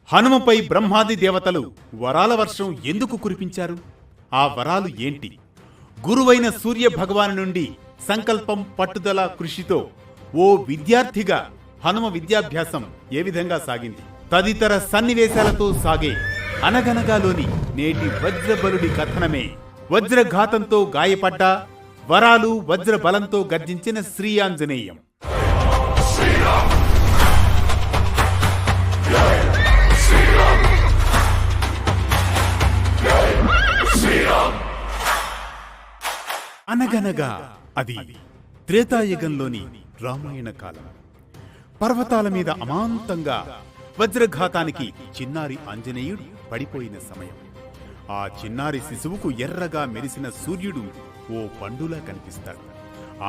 హనుమపై బ్రహ్మాది దేవతలు వరాల వర్షం ఎందుకు కురిపించారు? ఆ వరాలు ఏంటి? గురువైన సూర్య భగవాను నుండి సంకల్పం, పట్టుదల, కృషితో ఓ విద్యార్థిగా హనుమ విద్యాభ్యాసం ఏ విధంగా సాగింది? తదితర సన్నివేశాలతో సాగే అనగనగాలోని నేటి వజ్రబలుడి కథనమే వజ్రఘాతంతో గాయపడ్డ, వరాలు వజ్ర బలంతో గర్జించిన శ్రీ ఆంజనేయం. అనగనగా అది త్రేతాయుగంలోని రామాయణ కాలం. పర్వతాల మీద అమాంతంగా వజ్రఘాతానికి చిన్నారి ఆంజనేయుడు పడిపోయిన సమయం. ఆ చిన్నారి శిశువుకు ఎర్రగా మెరిసిన సూర్యుడు ఓ పండులా కనిపిస్తాడు.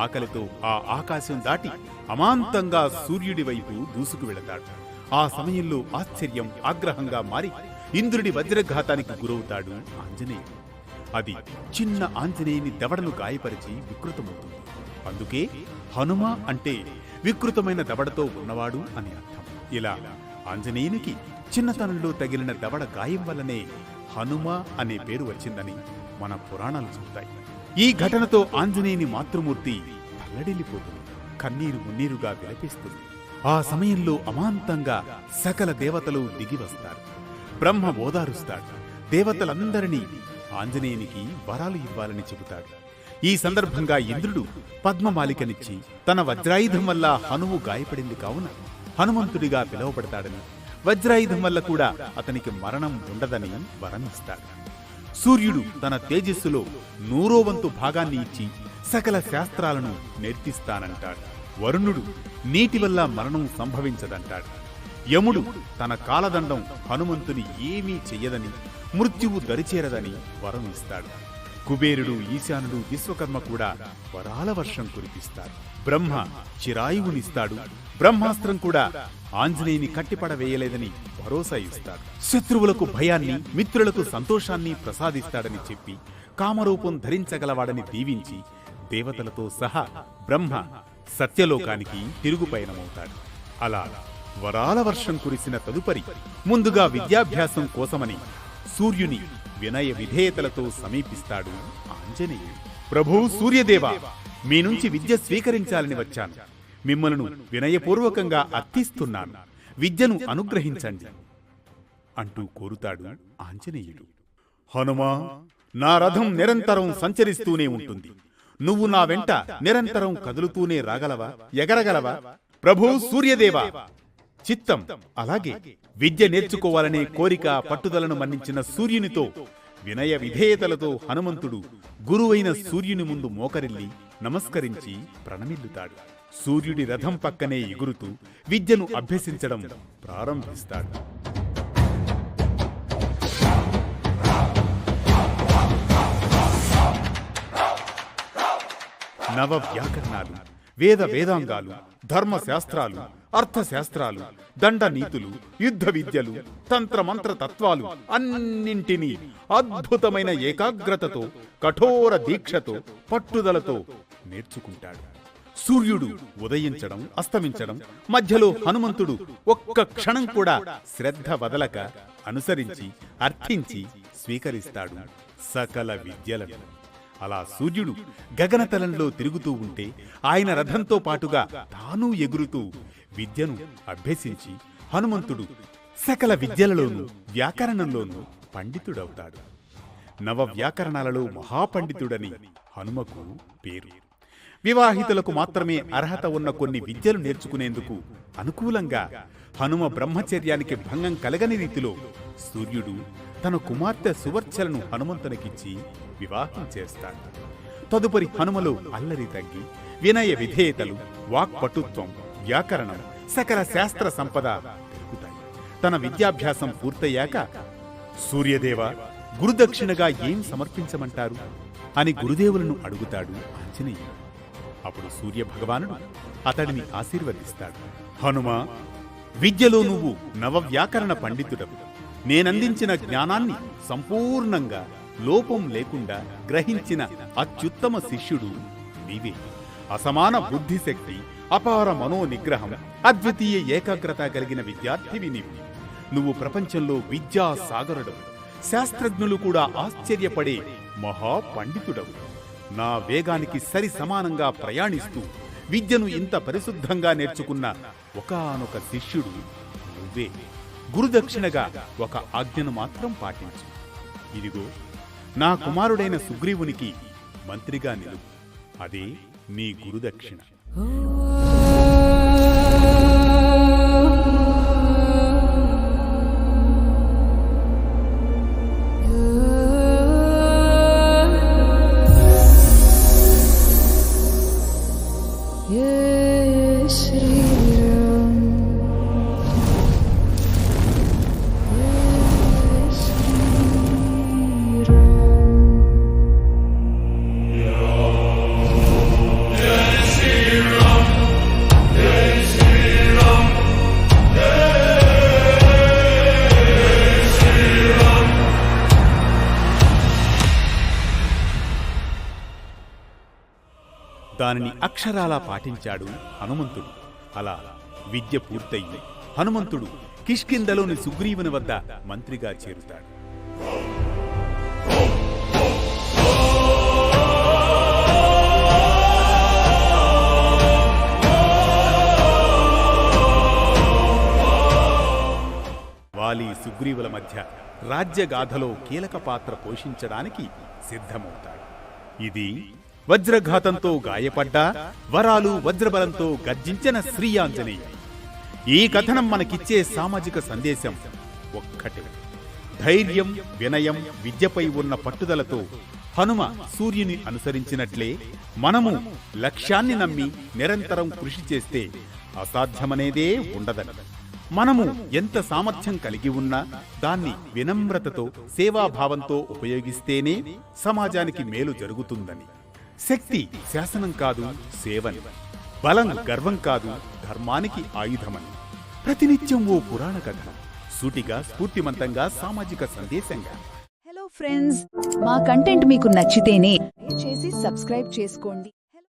ఆకలితో ఆ ఆకాశం దాటి అమాంతంగా సూర్యుడి వైపు దూసుకు వెళతాడు. ఆ సమయంలో ఆశ్చర్యం ఆగ్రహంగా మారి ఇంద్రుడి వజ్రఘాతానికి గురవుతాడు ఆంజనేయుడు. అది చిన్న ఆంజనేయుని దవడను గాయపరిచి వికృతమవుతుంది. అందుకే హనుమ అంటే వికృతమైన దవడతో ఉన్నవాడు అని అర్థం. ఇలా ఆంజనేయునికి చిన్నతనంలో తగిలిన దవడ గాయం వల్లనే హనుమ అనే పేరు వచ్చిందని మన పురాణాలు చెబుతాయి. ఈ ఘటనతో ఆంజనేయుని మాతృమూర్తి తల్లడిల్లిపోతుంది. కన్నీరు మున్నీరుగా విలపిస్తుంది. ఆ సమయంలో అమాంతంగా సకల దేవతలు దిగి వస్తారు. బ్రహ్మ ఓదారుస్తాడు. దేవతలందరినీ ఆంజనేయునికి వరాలు ఇవ్వాలని చెబుతాడు. ఈ సందర్భంగా ఇంద్రుడు పద్మమాలికనిచ్చి తన వజ్రాయుధం వల్ల హనుము గాయపడింది కావున హనుమంతుడిగా పిలువబడతాడని, వజ్రాయుధం వల్ల కూడా అతనికి మరణం ఉండదని వరమిస్తాడు. సూర్యుడు తన తేజస్సులో 100వ వంతు భాగాన్ని ఇచ్చి సకల శాస్త్రాలను నేర్పిస్తానంటాడు. వరుణుడు నీటి వల్ల మరణం సంభవించదంటాడు. యముడు తన కాలదండం హనుమంతుని ఏమీ చెయ్యదని, మృత్యువు దరిచేరదని వరం ఇస్తాడు. కుబేరుడు, ఈశానుడు, విశ్వకర్మ కూడా వరాల వర్షం కురిపిస్తారు. బ్రహ్మ చిరాయువునిస్తాడు. బ్రహ్మాస్త్రం కూడా ఆంజనేయుని కట్టిపడవేయలేదని భరోసా ఇస్తాడు. శత్రువులకు భయాన్ని, మిత్రులకు సంతోషాన్ని ప్రసాదిస్తాడని చెప్పి కామరూపం ధరించగలవాడని దీవించి దేవతలతో సహా బ్రహ్మ సత్యలోకానికి తిరుగుపయనమవుతాడు. అలా వరాల వర్షం కురిసిన తదుపరి ముందుగా విద్యాభ్యాసం కోసమని సూర్యుని వినయ విధేయతలతో సమీపిస్తాడు ఆంజనేయుడు. ప్రభూ సూర్యదేవ, మీ నుంచి విద్య స్వీకరించాలని వచ్చాను. మిమ్మల్ని వినయపూర్వకంగా అర్థిస్తున్నాను. విద్యను అనుగ్రహించండి అంటూ కోరుతాడు ఆంజనేయుడు. హనుమా, నా రథం నిరంతరం సంచరిస్తూనే ఉంటుంది. నువ్వు నా వెంట నిరంతరం కదులుతూనే రాగలవా, ఎగరగలవా? ప్రభూ సూర్యదేవ, చిత్తం అలాగే. విద్య నేర్చుకోవాలనే కోరిక, పట్టుదలను మన్నించిన సూర్యునితో వినయ విధేయతలతో హనుమంతుడు గురువైన సూర్యుని ముందు మోకరిల్లి నమస్కరించి ప్రణమిల్లుతాడు. సూర్యుడి రథం పక్కనే ఎగురుతూ విద్యను అభ్యసించడం ప్రారంభిస్తాడు. నవ వ్యాకరణాలు, వేద వేదాంగాలు, ధర్మశాస్త్రాలు, అర్థశాస్త్రాలు, దండ నీతులు, యుద్ధ విద్యలు, తంత్రమంత్ర తత్వాలు అన్నింటినీ అద్భుతమైన ఏకాగ్రతతో, కఠోర దీక్షతో, పట్టుదలతో నేర్చుకుంటాడు. సూర్యుడు ఉదయించడం, అస్తమించడం మధ్యలో హనుమంతుడు ఒక్క క్షణం కూడా శ్రద్ధ వదలక అనుసరించి, అర్థించి స్వీకరిస్తాడు సకల విద్యలను. అలా సూర్యుడు గగనతలంలో తిరుగుతూ ఉంటే ఆయన రథంతో పాటుగా తాను ఎగురుతూ విద్యను అభ్యసించి హనుమంతుడు సకల విద్యలలోనూ వ్యాకరణంలోనూ పండితుడవుతాడు. నవ వ్యాకరణాలలో మహాపండితుడని హనుమకు పేరు. వివాహితులకు మాత్రమే అర్హత ఉన్న కొన్ని విద్యలు నేర్చుకునేందుకు అనుకూలంగా హనుమ బ్రహ్మచర్యానికి భంగం కలగని రీతిలో సూర్యుడు తన కుమార్తె సువర్చలను హనుమంతునికిచ్చి వివాహం చేస్తాడు. తదుపరి హనుమలో అల్లరి తగ్గి వినయ విధేయతలు, వాక్పటుత్వం, వ్యాకరణం, సకల శాస్త్ర సంపద పెరుగుతాయి. తన విద్యాభ్యాసం పూర్తయ్యాక సూర్యదేవ, గురుదక్షిణగా ఏం సమర్పించమంటారు అని గురుదేవులను అడుగుతాడు ఆంజనేయుడు. అప్పుడు సూర్య భగవానుడు అతడిని ఆశీర్వదిస్తాడు. హనుమ, విద్యలో నువ్వు నవవ్యాకరణ పండితుడవు. నేనందించిన జ్ఞానాన్ని సంపూర్ణంగా లోపం లేకుండా గ్రహించిన అత్యుత్తమ శిష్యుడు నీవే. అసమాన బుద్ధిశక్తి, అపార మనోనిగ్రహం, అద్వితీయ ఏకాగ్రత కలిగిన విద్యార్థివి నీవు. నువ్వు ప్రపంచంలో విద్యా సాగరుడవు, శాస్త్రజ్ఞులు కూడా ఆశ్చర్యపడే మహా పండితుడవు. నా వేగానికి సరి సమానంగా ప్రయాణిస్తూ విద్యను ఇంత పరిశుద్ధంగా నేర్చుకున్న ఒకానొక శిష్యుడు నువ్వే. గురుదక్షిణగా ఒక ఆజ్ఞను మాత్రం పాటించు. ఇదిగో నా కుమారుడైన సుగ్రీవునికి మంత్రిగా నిలువు. అదే నీ గురుదక్షిణ. దానిని అక్షరాలా పాటించాడు హనుమంతుడు. అలా విద్య పూర్తయి హనుమంతుడు కిష్కింధలోని సుగ్రీవుని వద్ద మంత్రిగా చేరుతాడు. వాలి సుగ్రీవుల మధ్య రాజ్యగాథలో కీలక పాత్ర పోషించడానికి సిద్ధమవుతాడు. ఇది వజ్రఘాతంతో గాయపడ్డా వరాలు వజ్రబలంతో గర్జించిన శ్రీయాంజనేయుడు. ఈ కథనం మనకిచ్చే సామాజిక సందేశం ఒక్కటే. ధైర్యం, వినయం, విద్యపై ఉన్న పట్టుదలతో హనుమ సూర్యుని అనుసరించినట్లే మనము లక్ష్యాన్ని నమ్మి నిరంతరం కృషి చేస్తే అసాధ్యమనేదే ఉండదని, మనము ఎంత సామర్థ్యం కలిగి ఉన్నా దాన్ని వినమ్రతతో, సేవాభావంతో ఉపయోగిస్తేనే సమాజానికి మేలు జరుగుతుందని, శక్తి శాసనం కాదు సేవని, బలం గర్వం కాదు ధర్మానికి ఆయుధమని, ప్రతినిత్యం ఓ పురాణ కథ సూటిగా, స్ఫూర్తిమంతంగా, సామాజిక సందేశంగా. హలో ఫ్రెండ్స్, మా కంటెంట్ మీకు నచ్చితేనే దయచేసి సబ్స్క్రైబ్ చేసుకోండి.